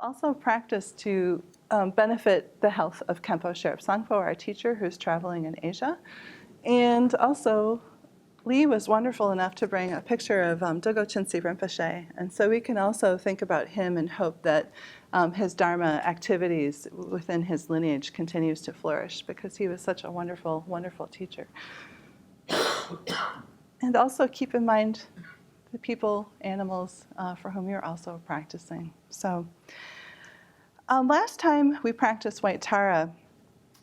Also practice to benefit the health of Khenpo Sherab Sangpo, our teacher who's traveling in Asia. And also, Lee was wonderful enough to bring a picture of Dogo Chintse Rinpoche. And so we can also think about him and hope that his Dharma activities within his lineage continues to flourish, because he was such a wonderful, wonderful teacher. And also keep in mind the people, animals for whom you're also practicing. So last time we practiced White Tara,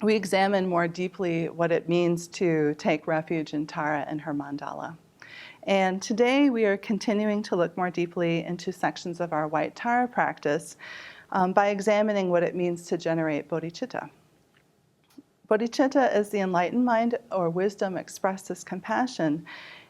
we examined more deeply what it means to take refuge in Tara and her mandala. And today we are continuing to look more deeply into sections of our White Tara practice by examining what it means to generate bodhicitta. Bodhicitta is the enlightened mind or wisdom expressed as compassion.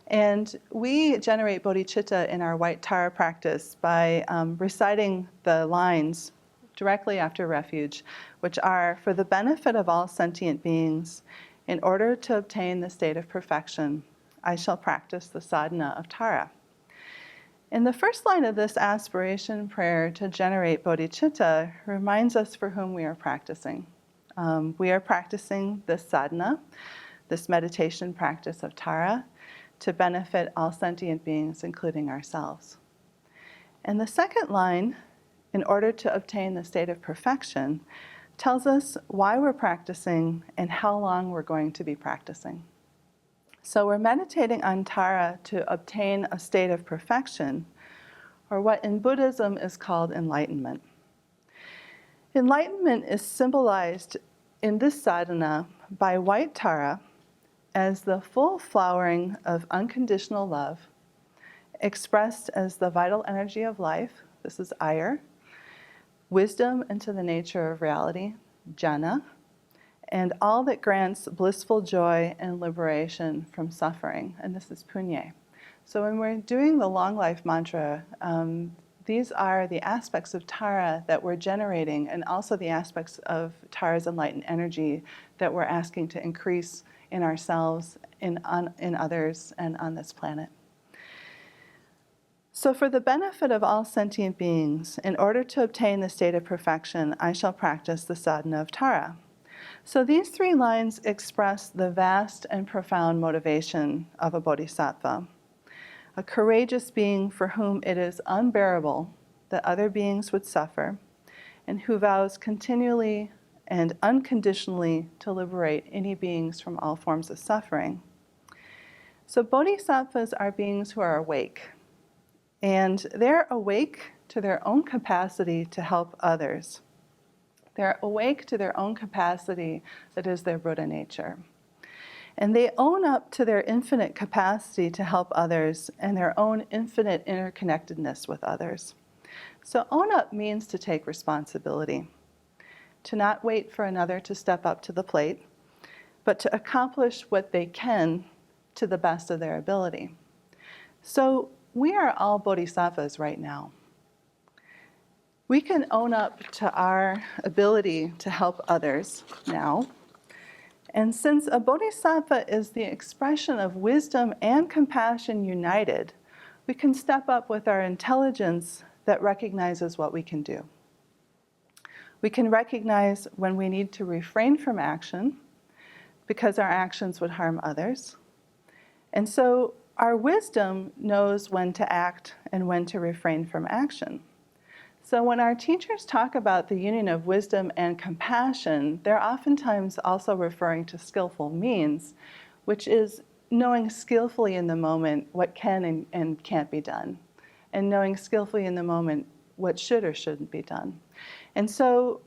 And we generate bodhicitta in our White Tara practice by reciting the lines directly after refuge, which are, for the benefit of all sentient beings, in order to obtain the state of perfection, I shall practice the sadhana of Tara. In the first line of this aspiration prayer to generate bodhicitta reminds us for whom we are practicing. We are practicing this sadhana, this meditation practice of Tara, to benefit all sentient beings, including ourselves. And the second line, in order to obtain the state of perfection, tells us why we're practicing and how long we're going to be practicing. So we're meditating on Tara to obtain a state of perfection, or what in Buddhism is called enlightenment. Enlightenment is symbolized in this sadhana by White Tara as the full flowering of unconditional love, expressed as the vital energy of life, this is ire, wisdom into the nature of reality, jhana, and all that grants blissful joy and liberation from suffering, and this is punya. So when we're doing the long life mantra, these are the aspects of Tara that we're generating, and also the aspects of Tara's enlightened energy that we're asking to increase in ourselves, in others, and on this planet. So for the benefit of all sentient beings, in order to obtain the state of perfection, I shall practice the sadhana of Tara. So these three lines express the vast and profound motivation of a bodhisattva, a courageous being for whom it is unbearable that other beings would suffer, and who vows continually and unconditionally to liberate any beings from all forms of suffering. So bodhisattvas are beings who are awake, and they're awake to their own capacity to help others. They're awake to their own capacity that is their buddhanature. And they own up to their infinite capacity to help others and their own infinite interconnectedness with others. So own up means to take responsibility, to not wait for another to step up to the plate, but to accomplish what they can to the best of their ability. So we are all bodhisattvas right now. We can own up to our ability to help others now. And since a bodhisattva is the expression of wisdom and compassion united, we can step up with our intelligence that recognizes what we can do. We can recognize when we need to refrain from action because our actions would harm others. And so our wisdom knows when to act and when to refrain from action. So when our teachers talk about the union of wisdom and compassion, they're oftentimes also referring to skillful means, which is knowing skillfully in the moment what can and can't be done, and knowing skillfully in the moment what should or shouldn't be done. And so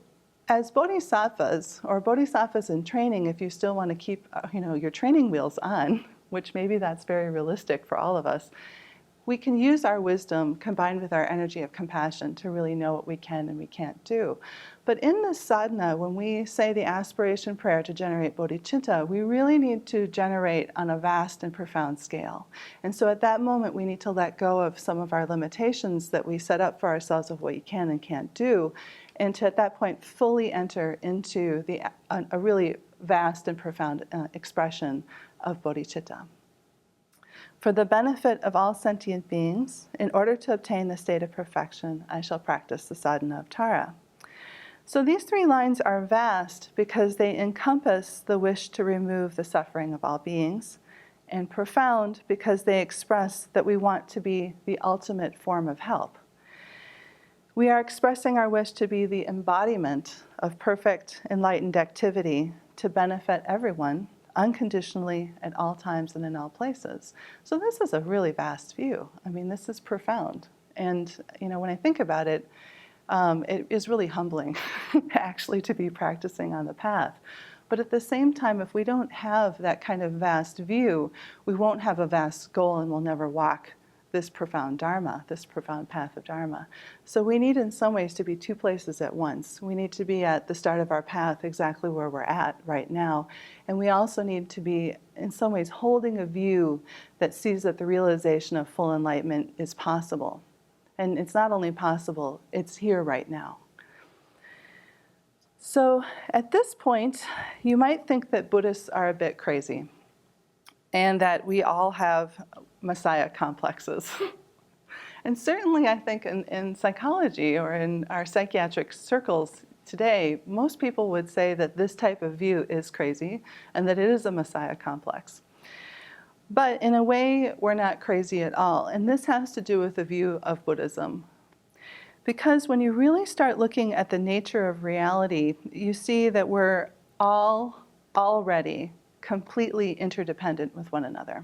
as bodhisattvas, or bodhisattvas in training, if you still want to keep your training wheels on, which maybe that's very realistic for all of us, we can use our wisdom combined with our energy of compassion to really know what we can and we can't do. But in this sadhana, when we say the aspiration prayer to generate bodhicitta, we really need to generate on a vast and profound scale. And so at that moment, we need to let go of some of our limitations that we set up for ourselves of what you can and can't do, and to at that point fully enter into a really vast and profound expression of bodhicitta. For the benefit of all sentient beings, in order to obtain the state of perfection, I shall practice the sadhana of Tara. So these three lines are vast because they encompass the wish to remove the suffering of all beings, and profound because they express that we want to be the ultimate form of help. We are expressing our wish to be the embodiment of perfect enlightened activity to benefit everyone unconditionally at all times and in all places. So this is a really vast view. I mean, this is profound. And, when I think about it, it is really humbling actually to be practicing on the path. But at the same time, if we don't have that kind of vast view, we won't have a vast goal and we'll never walk this profound Dharma, this profound path of Dharma. So we need in some ways to be two places at once. We need to be at the start of our path exactly where we're at right now. And we also need to be in some ways holding a view that sees that the realization of full enlightenment is possible. And it's not only possible, it's here right now. So at this point, you might think that Buddhists are a bit crazy and that we all have Messiah complexes. And certainly I think in psychology or in our psychiatric circles today, most people would say that this type of view is crazy and that it is a Messiah complex. But in a way, we're not crazy at all. And this has to do with the view of Buddhism. Because when you really start looking at the nature of reality, you see that we're all already completely interdependent with one another.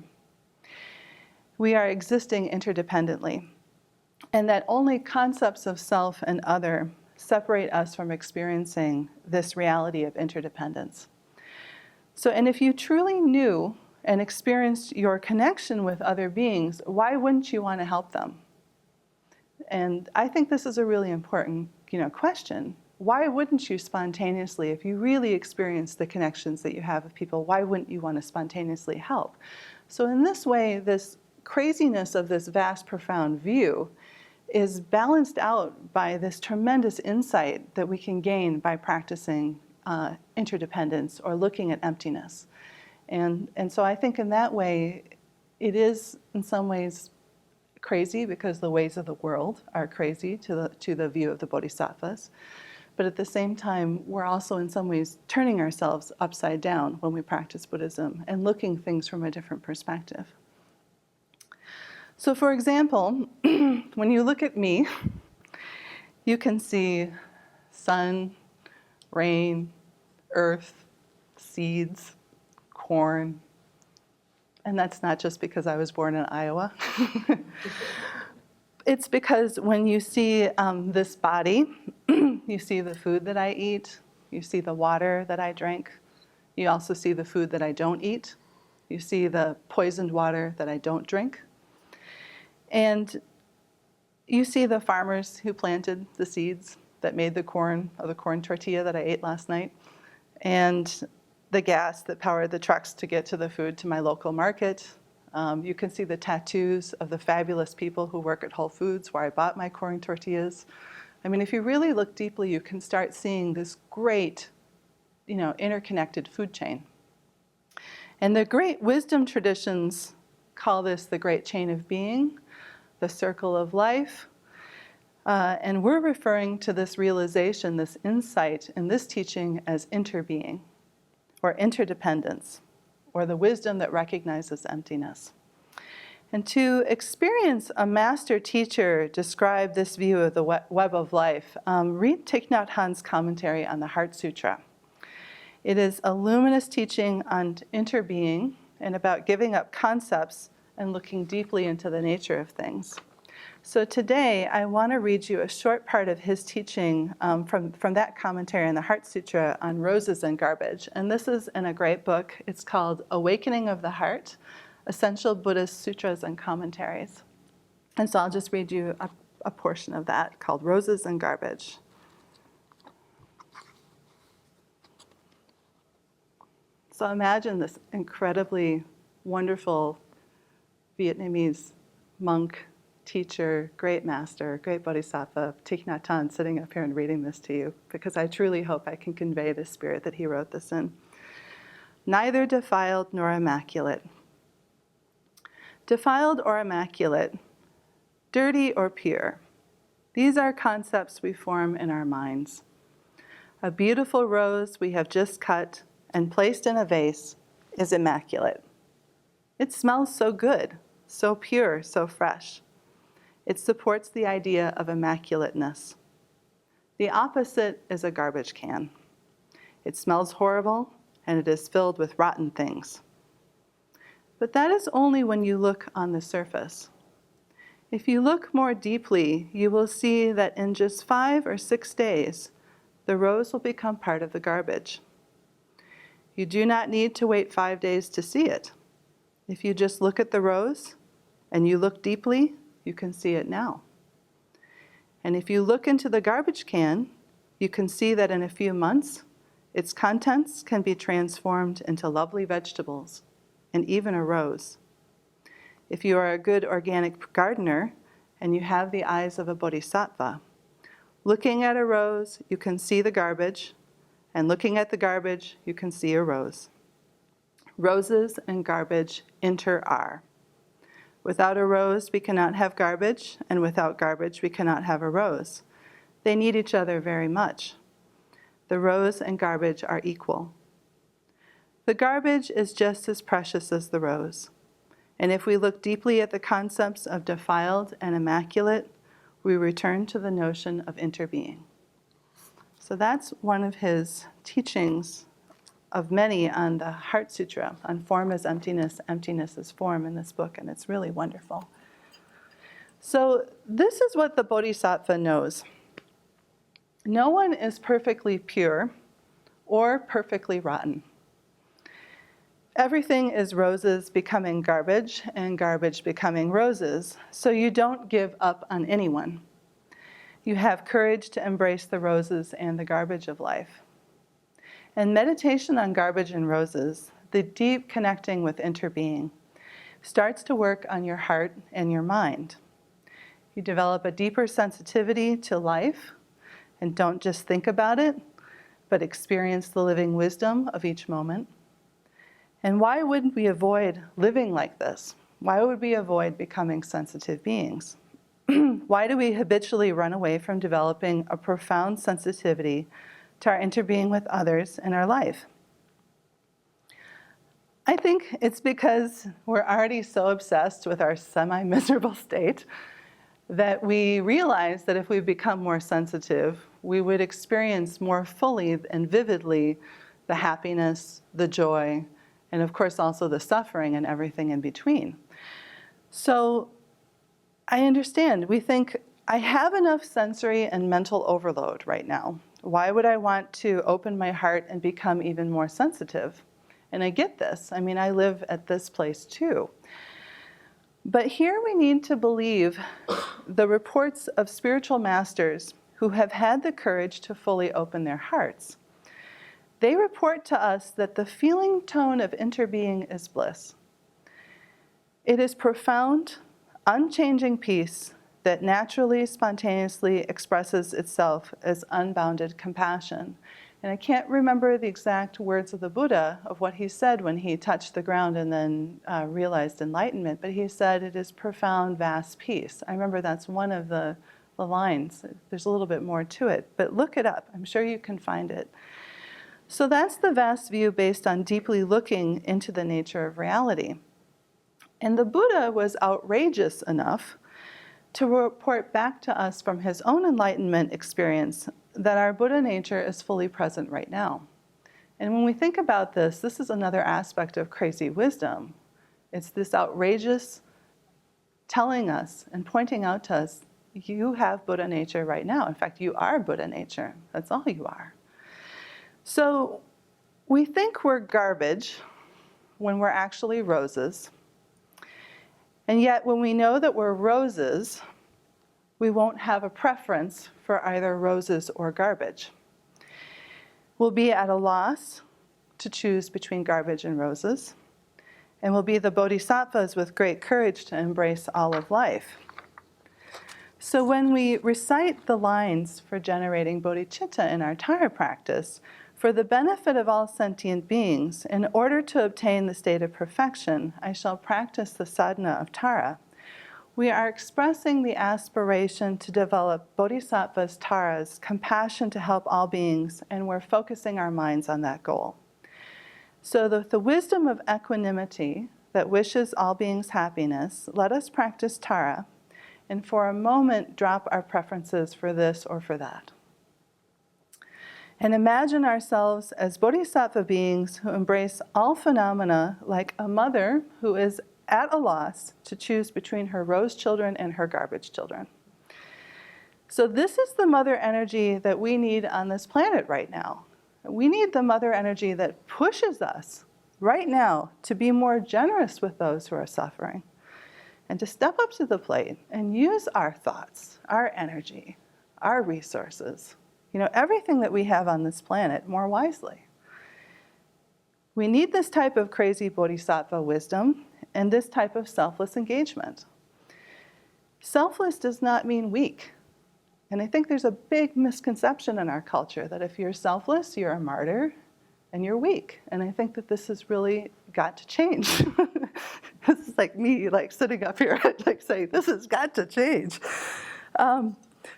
We are existing interdependently, and that only concepts of self and other separate us from experiencing this reality of interdependence. So, and if you truly knew and experienced your connection with other beings, why wouldn't you want to help them? And I think this is a really important, question. Why wouldn't you spontaneously, if you really experience the connections that you have with people, why wouldn't you want to spontaneously help? So in this way, this craziness of this vast, profound view is balanced out by this tremendous insight that we can gain by practicing interdependence or looking at emptiness. And so I think in that way, it is in some ways crazy because the ways of the world are crazy to the view of the Bodhisattvas. But at the same time, we're also in some ways turning ourselves upside down when we practice Buddhism and looking things from a different perspective. So for example, when you look at me, you can see sun, rain, earth, seeds, corn. And that's not just because I was born in Iowa. It's because when you see this body, you see the food that I eat, you see the water that I drink, you also see the food that I don't eat, you see the poisoned water that I don't drink, and you see the farmers who planted the seeds that made the corn, or the corn tortilla that I ate last night, and the gas that powered the trucks to get to the food to my local market. You can see the tattoos of the fabulous people who work at Whole Foods where I bought my corn tortillas. I mean, if you really look deeply, you can start seeing this great, interconnected food chain. And the great wisdom traditions call this the great chain of being, the circle of life. And we're referring to this realization, this insight in this teaching as interbeing, or interdependence, or the wisdom that recognizes emptiness. And to experience a master teacher describe this view of the web of life, read Thich Nhat Hanh's commentary on the Heart Sutra. It is a luminous teaching on interbeing and about giving up concepts and looking deeply into the nature of things. So today, I want to read you a short part of his teaching from that commentary in the Heart Sutra on roses and garbage. And this is in a great book. It's called Awakening of the Heart, Essential Buddhist Sutras and Commentaries. And so I'll just read you a portion of that called Roses and Garbage. So imagine this incredibly wonderful Vietnamese monk, teacher, great master, great bodhisattva, Thich Nhat Hanh, sitting up here and reading this to you, because I truly hope I can convey the spirit that he wrote this in. Neither defiled nor immaculate. Defiled or immaculate, dirty or pure. These are concepts we form in our minds. A beautiful rose we have just cut and placed in a vase is immaculate. It smells so good, so pure, so fresh. It supports the idea of immaculateness. The opposite is a garbage can. It smells horrible, and it is filled with rotten things. But that is only when you look on the surface. If you look more deeply, you will see that in just 5 or 6 days, the rose will become part of the garbage. You do not need to wait 5 days to see it. If you just look at the rose and you look deeply, you can see it now. And if you look into the garbage can, you can see that in a few months, its contents can be transformed into lovely vegetables and even a rose. If you are a good organic gardener and you have the eyes of a bodhisattva, looking at a rose, you can see the garbage, and looking at the garbage, you can see a rose. Roses and garbage inter-are. Without a rose, we cannot have garbage, and without garbage, we cannot have a rose. They need each other very much. The rose and garbage are equal. The garbage is just as precious as the rose. And if we look deeply at the concepts of defiled and immaculate, we return to the notion of interbeing. So that's one of his teachings of many on the Heart Sutra, on form as emptiness, emptiness as form in this book, and it's really wonderful. So this is what the Bodhisattva knows. No one is perfectly pure or perfectly rotten. Everything is roses becoming garbage and garbage becoming roses, so you don't give up on anyone. You have courage to embrace the roses and the garbage of life. And meditation on garbage and roses, the deep connecting with interbeing, starts to work on your heart and your mind. You develop a deeper sensitivity to life, and don't just think about it, but experience the living wisdom of each moment. And why wouldn't we avoid living like this? Why would we avoid becoming sensitive beings? Why do we habitually run away from developing a profound sensitivity to our interbeing with others in our life? I think it's because we're already so obsessed with our semi-miserable state that we realize that if we become more sensitive, we would experience more fully and vividly the happiness, the joy, and of course also the suffering and everything in between. So I understand. We think, I have enough sensory and mental overload right now. Why would I want to open my heart and become even more sensitive? And I get this. I mean, I live at this place too. But here we need to believe the reports of spiritual masters who have had the courage to fully open their hearts. They report to us that the feeling tone of interbeing is bliss. It is profound, unchanging peace that naturally, spontaneously expresses itself as unbounded compassion. And I can't remember the exact words of the Buddha of what he said when he touched the ground and then realized enlightenment, but he said it is profound, vast peace. I remember that's one of the lines. There's a little bit more to it, but look it up. I'm sure you can find it. So that's the vast view based on deeply looking into the nature of reality. And the Buddha was outrageous enough to report back to us from his own enlightenment experience that our Buddha nature is fully present right now. And when we think about this, this is another aspect of crazy wisdom. It's this outrageous telling us and pointing out to us, you have Buddha nature right now. In fact, you are Buddha nature. That's all you are. So we think we're garbage when we're actually roses. And yet when we know that we're roses, we won't have a preference for either roses or garbage. We'll be at a loss to choose between garbage and roses, and we'll be the bodhisattvas with great courage to embrace all of life. So when we recite the lines for generating bodhicitta in our Tara practice, For the benefit of all sentient beings, in order to obtain the state of perfection, I shall practice the sadhana of Tara. We are expressing the aspiration to develop Bodhisattva's Tara's compassion to help all beings, and we're focusing our minds on that goal. So the wisdom of equanimity that wishes all beings happiness, let us practice Tara, and for a moment drop our preferences for this or for that. And imagine ourselves as Bodhisattva beings who embrace all phenomena like a mother who is at a loss to choose between her rose children and her garbage children. So this is the mother energy that we need on this planet right now. We need the mother energy that pushes us right now to be more generous with those who are suffering and to step up to the plate and use our thoughts, our energy, our resources, everything that we have on this planet more wisely. We need this type of crazy bodhisattva wisdom and this type of selfless engagement. Selfless does not mean weak. And I think there's a big misconception in our culture that if you're selfless, you're a martyr and you're weak. And I think that this has really got to change. This is like me sitting up here saying, this has got to change.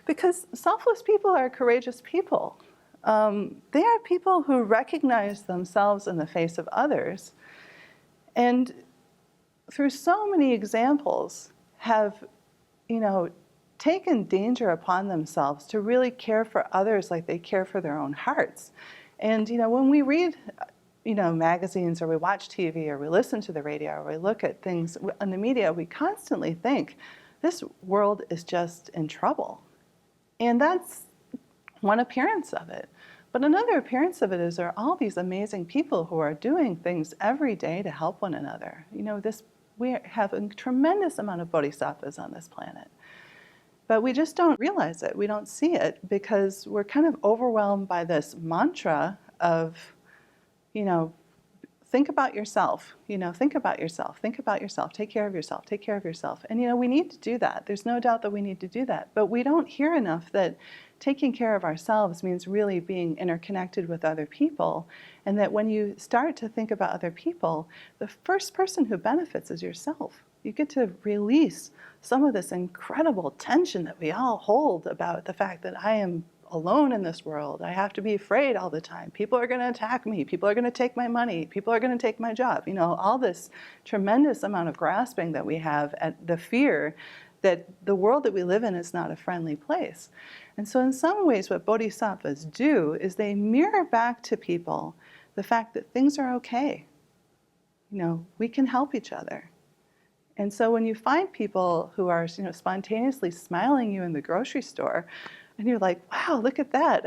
Because selfless people are courageous people. They are people who recognize themselves in the face of others. And through so many examples have, taken danger upon themselves to really care for others like they care for their own hearts. And, when we read, magazines, or we watch TV, or we listen to the radio, or we look at things in the media, we constantly think, this world is just in trouble. And that's one appearance of it. But another appearance of it is there are all these amazing people who are doing things every day to help one another. We have a tremendous amount of bodhisattvas on this planet. But we just don't realize it. We don't see it because we're kind of overwhelmed by this mantra of, think about yourself, think about yourself, think about yourself, take care of yourself, take care of yourself. And, we need to do that. There's no doubt that we need to do that. But we don't hear enough that taking care of ourselves means really being interconnected with other people. And that when you start to think about other people, the first person who benefits is yourself. You get to release some of this incredible tension that we all hold about the fact that I am alone in this world. I have to be afraid all the time. People are going to attack me. People are going to take my money. People are going to take my job. All this tremendous amount of grasping that we have at the fear that the world that we live in is not a friendly place. And so in some ways what bodhisattvas do is they mirror back to people the fact that things are okay. We can help each other. And so when you find people who are, spontaneously smiling you in the grocery store, and you're like, wow, look at that.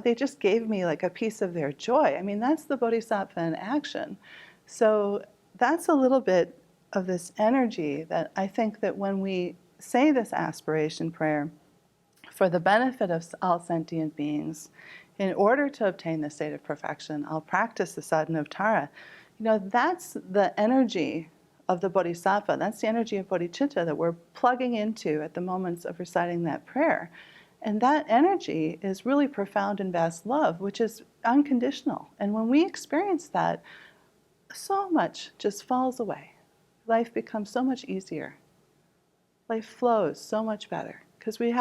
They just gave me a piece of their joy. That's the bodhisattva in action. So that's a little bit of this energy that I think that when we say this aspiration prayer for the benefit of all sentient beings, in order to obtain the state of perfection, I'll practice the sadhana of Tara. That's the energy of the bodhisattva. That's the energy of bodhicitta that we're plugging into at the moments of reciting that prayer. And that energy is really profound and vast love, which is unconditional. And when we experience that, so much just falls away. Life becomes so much easier. Life flows so much better because we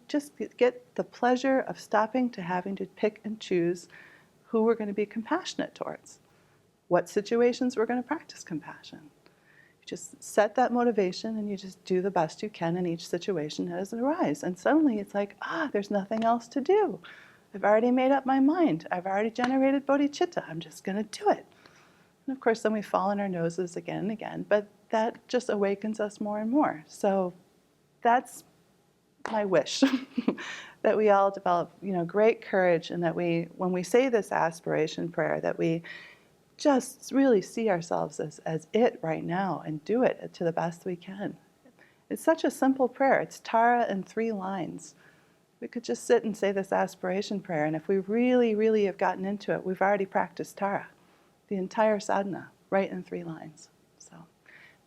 just get the pleasure of stopping to having to pick and choose who we're going to be compassionate towards, what situations we're going to practice compassion. Just set that motivation and you just do the best you can in each situation as it arises. And suddenly it's like, there's nothing else to do. I've already made up my mind. I've already generated bodhicitta. I'm just going to do it. And of course, then we fall on our noses again and again. But that just awakens us more and more. So that's my wish, that we all develop, great courage, and that when we say this aspiration prayer, that we just really see ourselves as it right now and do it to the best we can. It's such a simple prayer. It's Tara in 3 lines. We could just sit and say this aspiration prayer, and if we really, really have gotten into it, we've already practiced Tara, the entire sadhana, right in 3 lines. So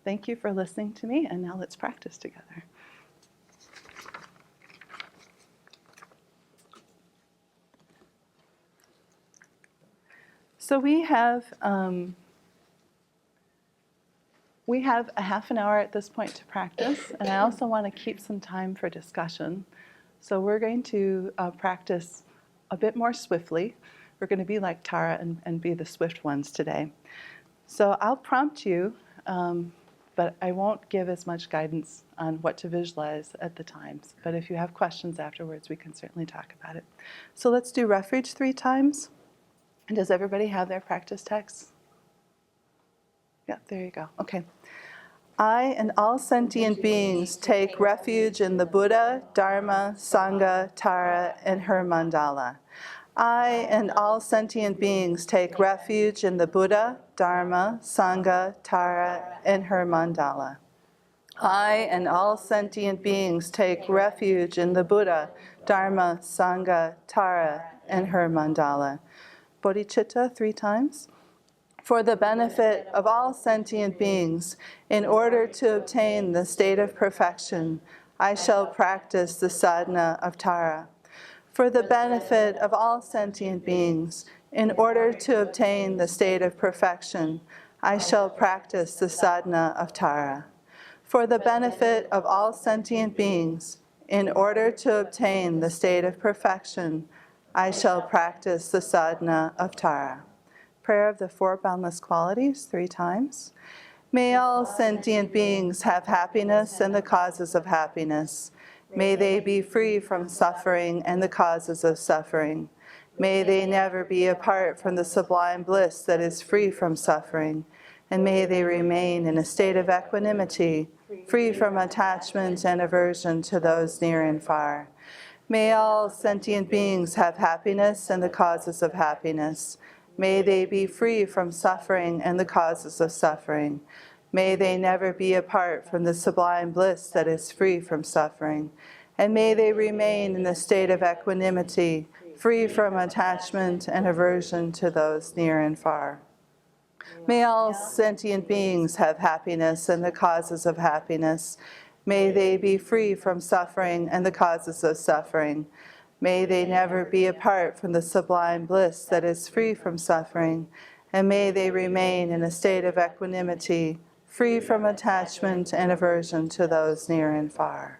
thank you for listening to me, and now let's practice together. So we have a half an hour at this point to practice, and I also want to keep some time for discussion. So we're going to practice a bit more swiftly. We're going to be like Tara and be the swift ones today. So I'll prompt you, but I won't give as much guidance on what to visualize at the times. But if you have questions afterwards, we can certainly talk about it. So let's do refuge 3 times. And does everybody have their practice texts? Yeah, there you go. Okay. I and all sentient beings take refuge in the Buddha, Dharma, Sangha, Tara, and her mandala. I and all sentient beings take refuge in the Buddha, Dharma, Sangha, Tara, and her mandala. I and all sentient beings take refuge in the Buddha, Dharma, Sangha, Tara, and her mandala. Bodhicitta 3 times. For the benefit of all sentient beings, in order to obtain the state of perfection, I shall practice the sadhana of Tara. For the benefit of all sentient beings, in order to obtain the state of perfection, I shall practice the sadhana of Tara. For the benefit of all sentient beings, in order to obtain the state of perfection, I shall practice the sadhana of Tara. Prayer of the 4 boundless qualities 3 times. May all sentient beings have happiness and the causes of happiness. May they be free from suffering and the causes of suffering. May they never be apart from the sublime bliss that is free from suffering. And may they remain in a state of equanimity, free from attachment and aversion to those near and far. May all sentient beings have happiness and the causes of happiness. May they be free from suffering and the causes of suffering. May they never be apart from the sublime bliss that is free from suffering. And may they remain in a state of equanimity, free from attachment and aversion to those near and far. May all sentient beings have happiness and the causes of happiness. May they be free from suffering and the causes of suffering. May they never be apart from the sublime bliss that is free from suffering. And may they remain in a state of equanimity, free from attachment and aversion to those near and far.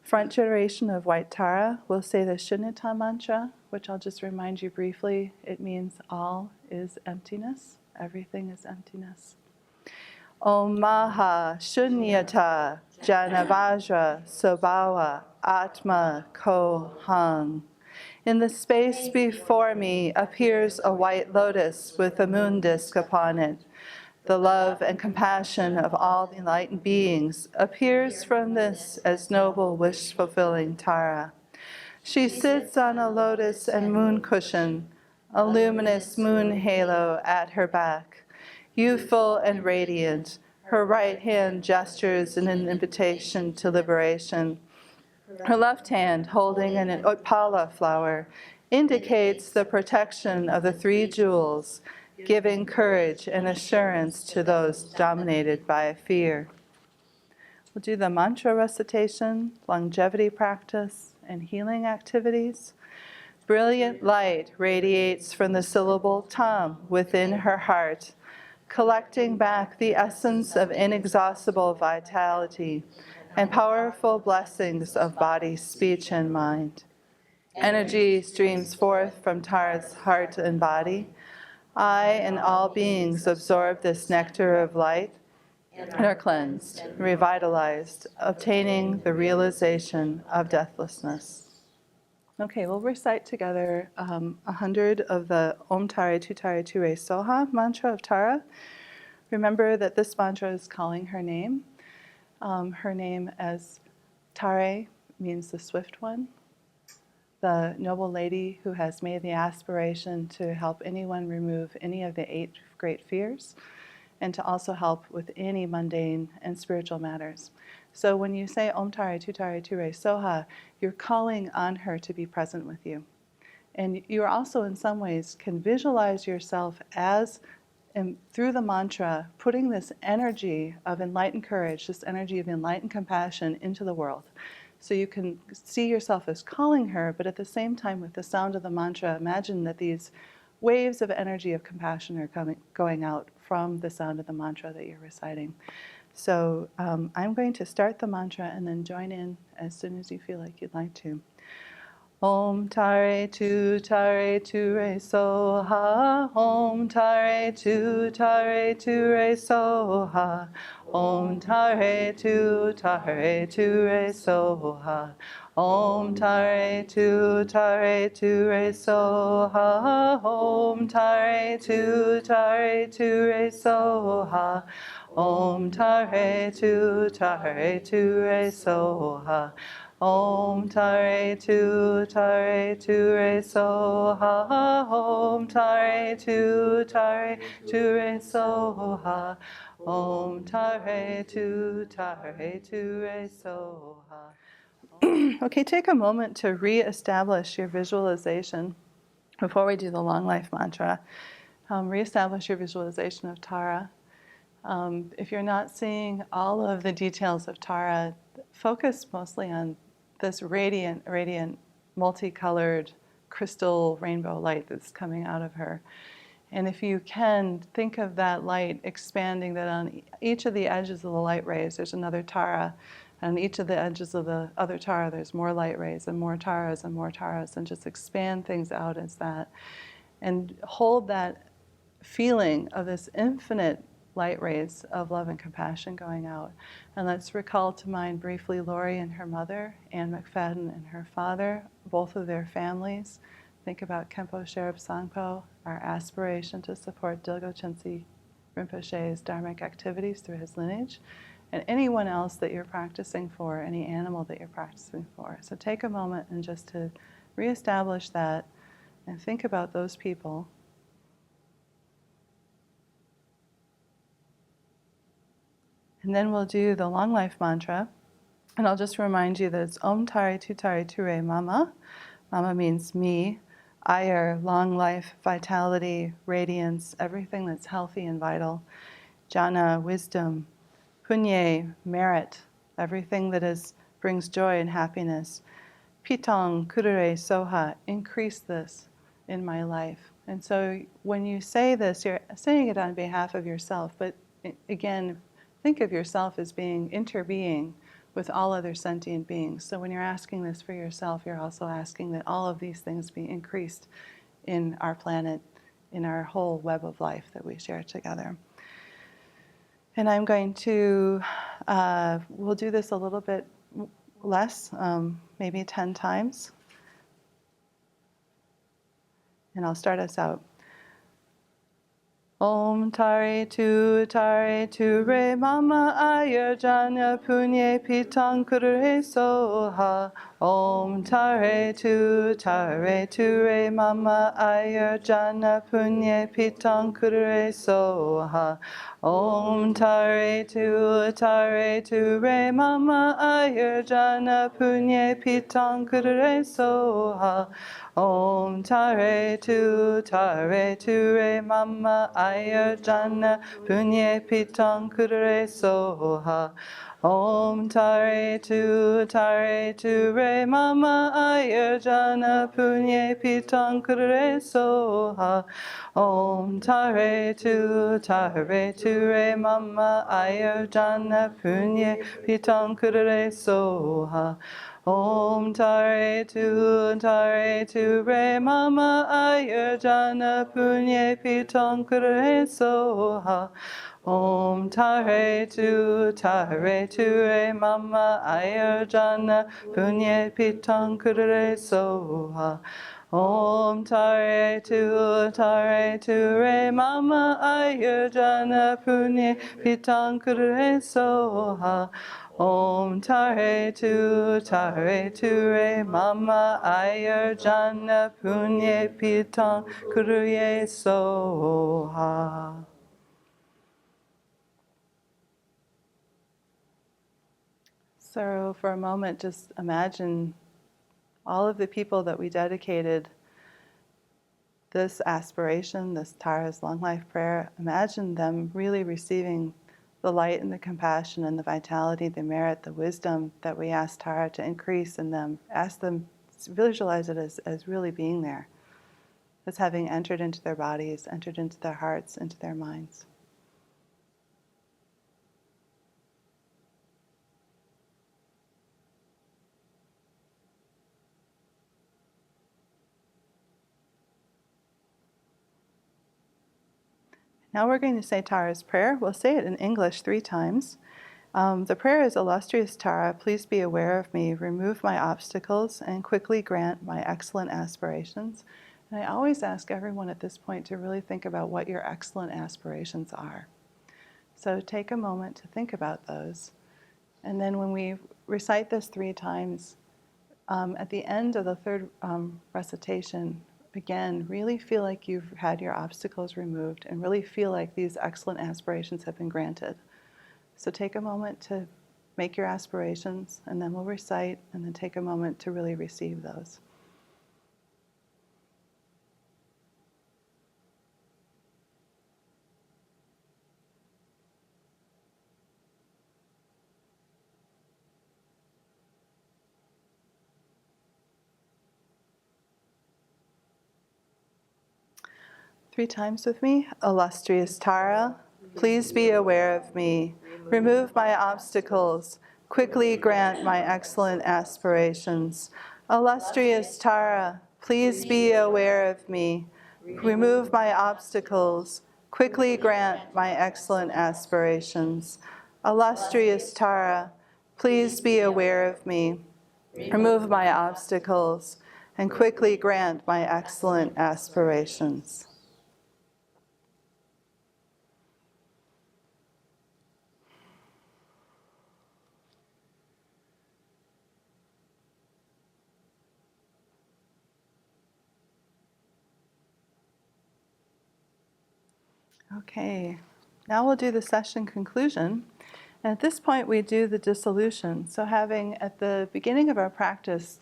Front generation of White Tara will say the Shunyata mantra, which I'll just remind you briefly. It means all is emptiness. Everything is emptiness. Om Maha Shunyata Janavajra Sobhava Atma Ko Hang. In the space before me appears a white lotus with a moon disk upon it. The love and compassion of all enlightened beings appears from this as noble wish-fulfilling Tara. She sits on a lotus and moon cushion, a luminous moon halo at her back. Youthful and radiant, her right hand gestures in an invitation to liberation. Her left hand, holding an Utpala flower, indicates the protection of the 3 jewels, giving courage and assurance to those dominated by fear. We'll do the mantra recitation, longevity practice, and healing activities. Brilliant light radiates from the syllable Tam within her heart, collecting back the essence of inexhaustible vitality and powerful blessings of body, speech, and mind. Energy streams forth from Tara's heart and body. I and all beings absorb this nectar of light and are cleansed, revitalized, obtaining the realization of deathlessness. Okay, we'll recite together 100 of the Om Tare Tu Tare Tu Re Soha mantra of Tara. Remember that this mantra is calling her name. Her name as Tare means the swift one, the noble lady who has made the aspiration to help anyone remove any of the 8 great fears, and to also help with any mundane and spiritual matters. So when you say Om Tare Tu Tare Tu Re Soha, you're calling on her to be present with you. And you also in some ways can visualize yourself as, through the mantra, putting this energy of enlightened courage, this energy of enlightened compassion into the world. So you can see yourself as calling her, but at the same time with the sound of the mantra, imagine that these waves of energy of compassion are going out from the sound of the mantra that you're reciting. So I'm going to start the mantra and then join in as soon as you feel like you'd like to. Om Tare Tu Re So Ha. Om Tare Tu Re So Ha. Om Tare Tu Re So Ha. Om Tare Tu Re So Ha. Om Tare Tu Re So Ha. Om Tare Tu Re So Ha. Om Tare Tu Re So Ha. Om Tare Tu Re So Ha. Om Tare Tu Re So Ha. Okay, take a moment to re-establish your visualization before we do the long life mantra. Re-establish your visualization of Tara. If you're not seeing all of the details of Tara, focus mostly on this radiant, multicolored crystal rainbow light that's coming out of her. And if you can, think of that light expanding, that on each of the edges of the light rays, there's another Tara. And on each of the edges of the other Tara, there's more light rays and more Taras and more Taras. And just expand things out as that. And hold that feeling of this infinite light rays of love and compassion going out. And let's recall to mind briefly Laurie and her mother, Anne McFadden and her father, both of their families. Think about Khenpo, Sherab, Sangpo, our aspiration to support Dilgo Chensi Rinpoche's dharmic activities through his lineage, and anyone else that you're practicing for, any animal that you're practicing for. So take a moment and just to reestablish that and think about those people. And then we'll do the long life mantra. And I'll just remind you that it's Om Tare Tu Re Mama. Mama means me. Ayur, long life, vitality, radiance, everything that's healthy and vital. Jhana, wisdom. Punye, merit, everything that brings joy and happiness. Pitong, Kudure, Soha, increase this in my life. And so when you say this, you're saying it on behalf of yourself. But again, think of yourself as being interbeing with all other sentient beings. So when you're asking this for yourself, you're also asking that all of these things be increased in our planet, in our whole web of life that we share together. And I'm going to, we'll do this a little bit less, maybe 10 times. And I'll start us out. Om Tare Tu Re Mama Ayur Janya Punye Pitang Kudure Soha. Om Tare Tu Re Mama Ayur Janya Punye Pitang Kudure Soha. Om Tare Tu Re Mama Ayur Janya Punye Pitang Kudure Soha. Om Tare Tu Re Mama Ayur Jana Punye Pitang Kudure Soha. Om Tare Tu Re Mama Ayur Jana Punye Pitang Kudure Soha. Om Tare Tu Re Mama Ayur Jana Punye Pitang Kudure Soha. Om Tare Tu Re Mama Ayur Jana Punye Pitang Kudure Soha. Om Tare Tu Re Mama Ayur Jana Punye Pitang Kudure Soha. Om Tare Tu Re Mama Ayur Jana Punye Pitang Kudure Soha. Om Tare Tu Re Mama Ayur Jana Punye Pitang Kudure Soha. So for a moment, just imagine all of the people that we dedicated this aspiration, this Tara's long life prayer. Imagine them really receiving the light and the compassion and the vitality, the merit, the wisdom that we ask Tara to increase in them. Ask them, visualize it as really being there. as having entered into their bodies, entered into their hearts, into their minds. Now we're going to say Tara's prayer. We'll say it in English 3 times. The prayer is, illustrious Tara, please be aware of me, remove my obstacles, and quickly grant my excellent aspirations. And I always ask everyone at this point to really think about what your excellent aspirations are. So take a moment to think about those. And then when we recite this 3 times, at the end of the 3rd recitation, again, really feel like you've had your obstacles removed and really feel like these excellent aspirations have been granted. So take a moment to make your aspirations, and then we'll recite, and then take a moment to really receive those. Three times with me. Illustrious Tara, please be aware of me. Remove my obstacles. Quickly grant my excellent aspirations. Illustrious Tara, please be aware of me. Remove my obstacles. Quickly grant my excellent aspirations. Illustrious Tara, please be aware of me. Remove my obstacles and quickly grant my excellent aspirations. Okay, now we'll do the session conclusion. And at this point, we do the dissolution. So having, at the beginning of our practice,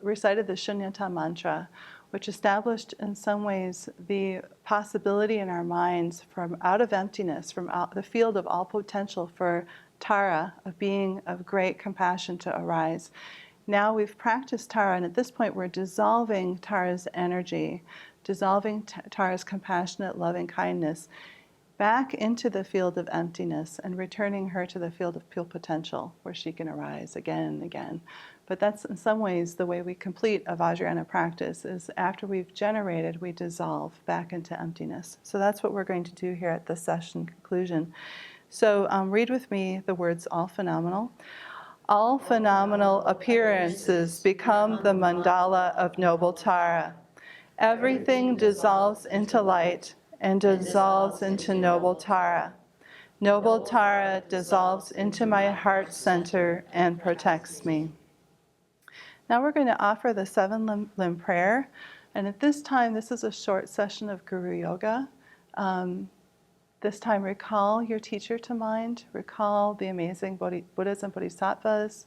recited the Shunyata mantra, which established in some ways the possibility in our minds from out of emptiness, from out the field of all potential for Tara, a being of great compassion, to arise. Now we've practiced Tara, and at this point we're dissolving Tara's energy, dissolving Tara's compassionate, loving kindness back into the field of emptiness and returning her to the field of pure potential where she can arise again and again. But that's in some ways the way we complete a Vajrayana practice, is after we've generated, we dissolve back into emptiness. So that's what we're going to do here at the session conclusion. So read with me the words all phenomenal. All phenomenal appearances become the mandala of noble Tara. Everything dissolves into light and dissolves into noble Tara. Noble Tara dissolves into my heart center and protects me. Now we're going to offer the 7-limb prayer. And at this time, this is a short session of Guru Yoga. This time, recall your teacher to mind. Recall the amazing Buddhas and Bodhisattvas,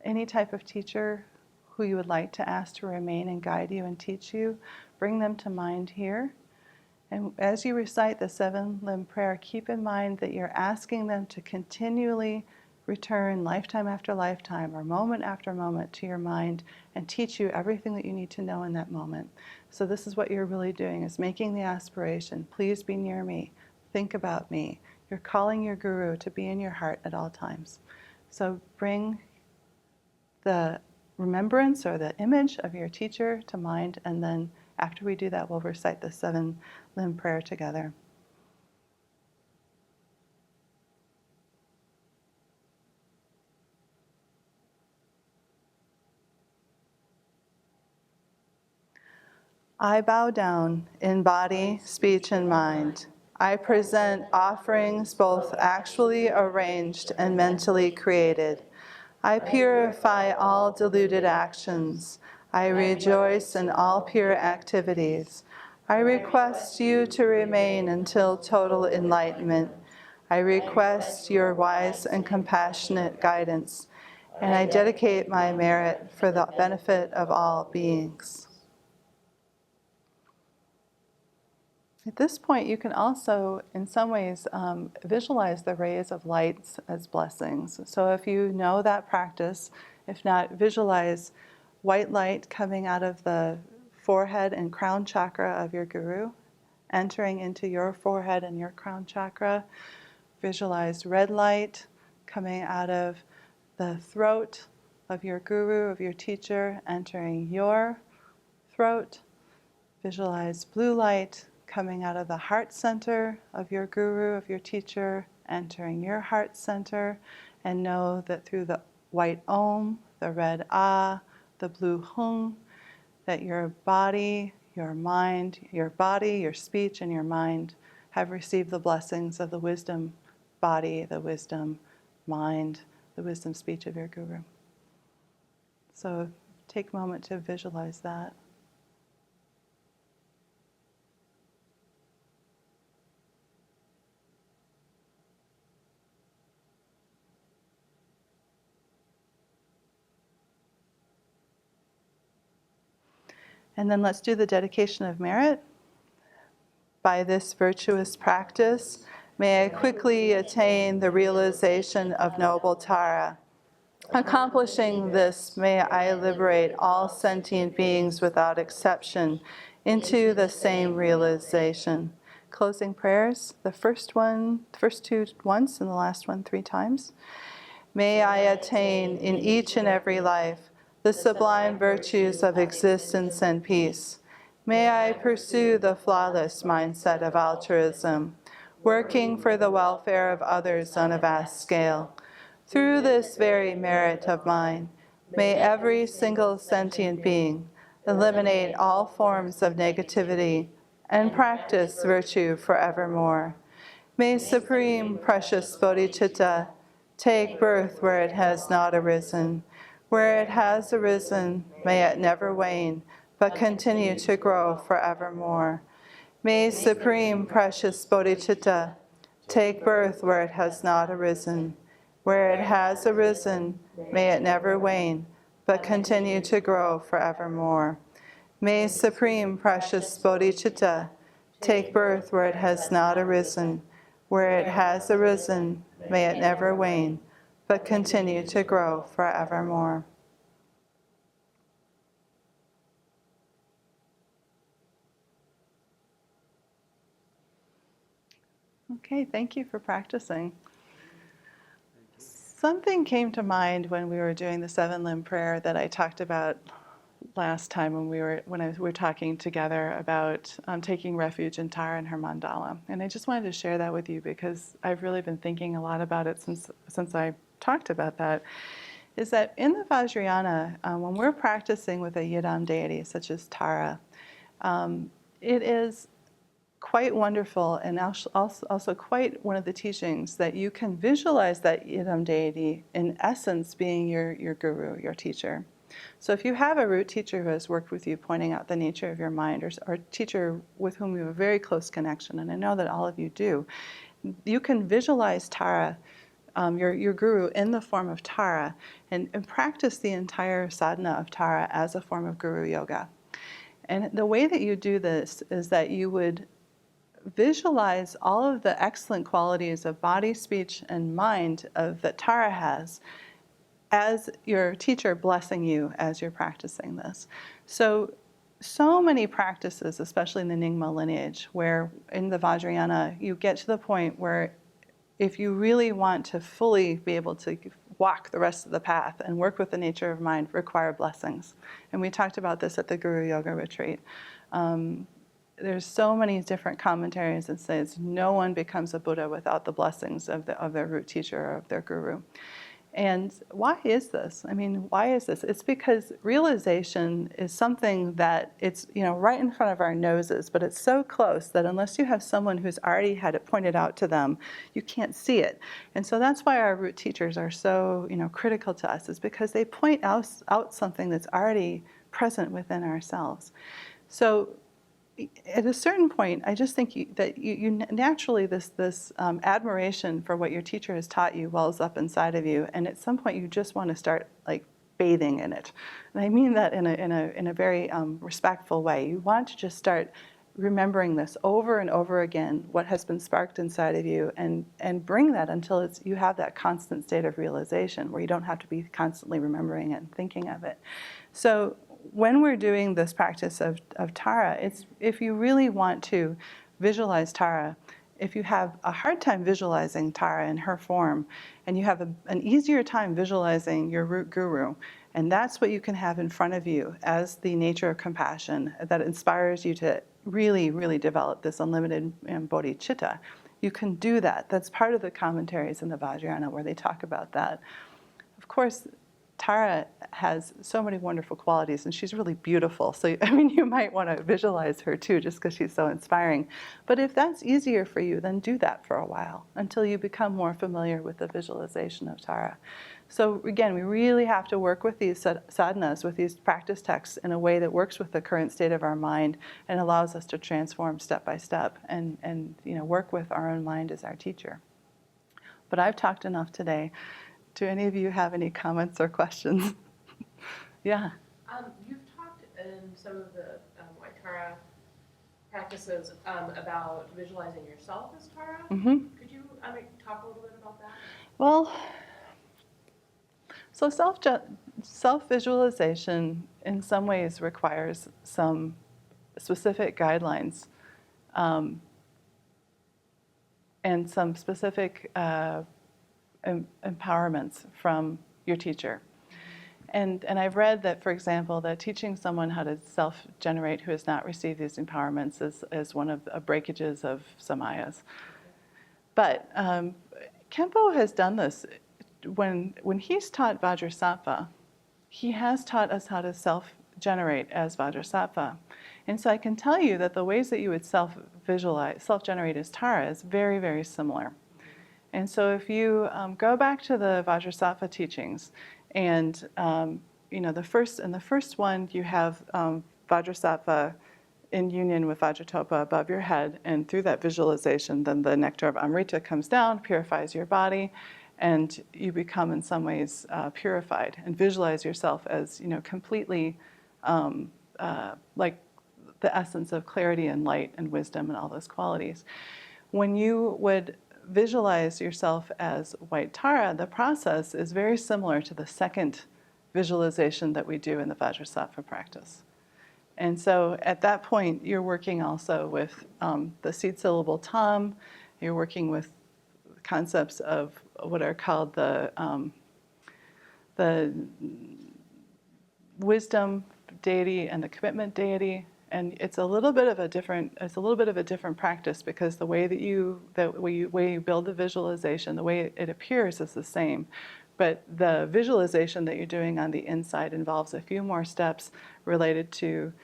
any type of teacher who you would like to ask to remain and guide you and teach you. Bring them to mind here. And as you recite the 7-limb prayer, keep in mind that you're asking them to continually return lifetime after lifetime or moment after moment to your mind and teach you everything that you need to know in that moment. So this is what you're really doing, is making the aspiration, please be near me, think about me. You're calling your guru to be in your heart at all times. So bring the remembrance or the image of your teacher to mind, and then after we do that, we'll recite the 7-limb prayer together. I bow down in body, speech, and mind. I present offerings both actually arranged and mentally created. I purify all deluded actions. I rejoice in all pure activities. I request you to remain until total enlightenment. I request your wise and compassionate guidance, and I dedicate my merit for the benefit of all beings. At this point, you can also, in some ways, visualize the rays of lights as blessings. So if you know that practice, if not, visualize white light coming out of the forehead and crown chakra of your guru, entering into your forehead and your crown chakra. Visualize red light coming out of the throat of your guru, of your teacher, entering your throat. Visualize blue light coming out of the heart center of your guru, of your teacher, entering your heart center, and know that through the white Om, the red Ah, the blue Hung, that your body, your mind, your body, your speech, and your mind have received the blessings of the wisdom body, the wisdom mind, the wisdom speech of your guru. So take a moment to visualize that. And then let's do the dedication of merit. By this virtuous practice, may I quickly attain the realization of noble Tara. Accomplishing this, may I liberate all sentient beings without exception into the same realization. Closing prayers, the first two once, and the last one 3 times. May I attain in each and every life the sublime virtues of existence and peace. May I pursue the flawless mindset of altruism, working for the welfare of others on a vast scale. Through this very merit of mine, may every single sentient being eliminate all forms of negativity and practice virtue forevermore. May Supreme Precious Bodhicitta take birth where it has not arisen. Where it has arisen, may it never wane, but continue to grow forevermore. May Supreme Precious Bodhicitta take birth where it has not arisen. Where it has arisen, may it never wane, but continue to grow forevermore. May Supreme Precious Bodhicitta take birth where it has not arisen. Where it has arisen, may it never wane, but continue to grow forevermore. Okay, thank you for practicing. Something came to mind when we were doing the 7-limb prayer that I talked about last time when we were talking together about taking refuge in Tara and her mandala. And I just wanted to share that with you because I've really been thinking a lot about it since I talked about that. Is that in the Vajrayana, when we're practicing with a Yidam deity such as Tara, it is quite wonderful and also quite one of the teachings that you can visualize that Yidam deity in essence being your guru, your teacher. So if you have a root teacher who has worked with you pointing out the nature of your mind, or a teacher with whom you have a very close connection, and I know that all of you do, you can visualize Tara, your guru, in the form of Tara, and practice the entire sadhana of Tara as a form of guru yoga. And the way that you do this is that you would visualize all of the excellent qualities of body, speech, and mind that Tara has as your teacher blessing you as you're practicing this. So many practices, especially in the Nyingma lineage, where in the Vajrayana you get to the point where if you really want to fully be able to walk the rest of the path and work with the nature of mind, require blessings. And we talked about this at the Guru Yoga retreat. There's so many different commentaries that says no one becomes a Buddha without the blessings of their root teacher or of their guru. And why is this? I mean, why is this? It's because realization is something that it's, right in front of our noses, but it's so close that unless you have someone who's already had it pointed out to them, you can't see it. And so that's why our root teachers are so, critical to us, is because they point out something that's already present within ourselves. So at a certain point, I just think that you naturally this admiration for what your teacher has taught you wells up inside of you, and at some point you just want to start bathing in it. And I mean that in a very respectful way. You want to just start remembering this over and over again, what has been sparked inside of you, and bring that until you have that constant state of realization where you don't have to be constantly remembering it and thinking of it. So when we're doing this practice of Tara, it's if you really want to visualize Tara, if you have a hard time visualizing Tara in her form, and you have an easier time visualizing your root guru, and that's what you can have in front of you as the nature of compassion that inspires you to really, really develop this unlimited bodhicitta, you can do that. That's part of the commentaries in the Vajrayana where they talk about that. Of course, Tara has so many wonderful qualities, and she's really beautiful. So, I mean, you might want to visualize her too, just because she's so inspiring. But if that's easier for you, then do that for a while until you become more familiar with the visualization of Tara. So again, we really have to work with these sadhanas, with these practice texts in a way that works with the current state of our mind and allows us to transform step by step and work with our own mind as our teacher. But I've talked enough today. Do any of you have any comments or questions? Yeah. You've talked in some of the White Tara practices about visualizing yourself as Tara. Mm-hmm. Could you talk a little bit about that? Well, so self-visualization in some ways requires some specific guidelines and some specific empowerments from your teacher. And I've read that, for example, that teaching someone how to self-generate who has not received these empowerments is one of the breakages of samayas. But Khenpo has done this. When he's taught Vajrasattva, he has taught us how to self-generate as Vajrasattva. And so I can tell you that the ways that you would self-generate as Tara is very, very similar. And so if you go back to the Vajrasattva teachings, and the first one you have Vajrasattva in union with Vajratopa above your head, and through that visualization, then the nectar of Amrita comes down, purifies your body, and you become in some ways purified, and visualize yourself as completely like the essence of clarity and light and wisdom and all those qualities. When you would visualize yourself as White Tara, the process is very similar to the second visualization that we do in the Vajrasattva practice. And so at that point, you're working also with the seed syllable tam, you're working with concepts of what are called the wisdom deity and the commitment deity. And it's a little bit of a different practice, because the way you build the visualization, the way it appears is the same, but the visualization that you're doing on the inside involves a few more steps related to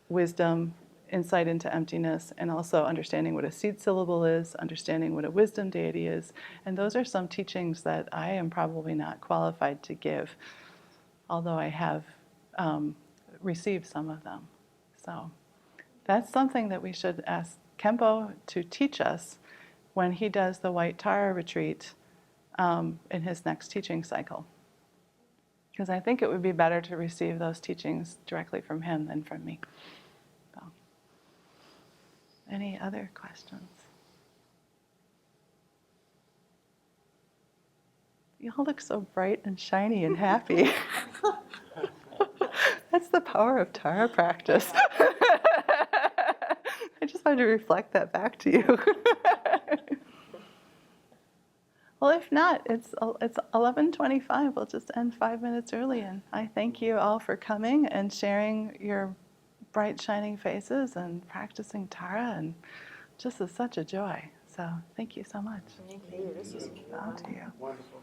wisdom, insight into emptiness, and also understanding what a seed syllable is, understanding what a wisdom deity is. And those are some teachings that I am probably not qualified to give, although I have received some of them. So that's something that we should ask Khenpo to teach us when he does the White Tara retreat in his next teaching cycle. Because I think it would be better to receive those teachings directly from him than from me. So, any other questions? You all look so bright and shiny and happy. That's the power of Tara practice. I just wanted to reflect that back to you. Well, if not, it's 11:25. We'll just end 5 minutes early. And I thank you all for coming and sharing your bright, shining faces and practicing Tara. And just is such a joy. So thank you so much. Thank you. This is On to you. Wonderful.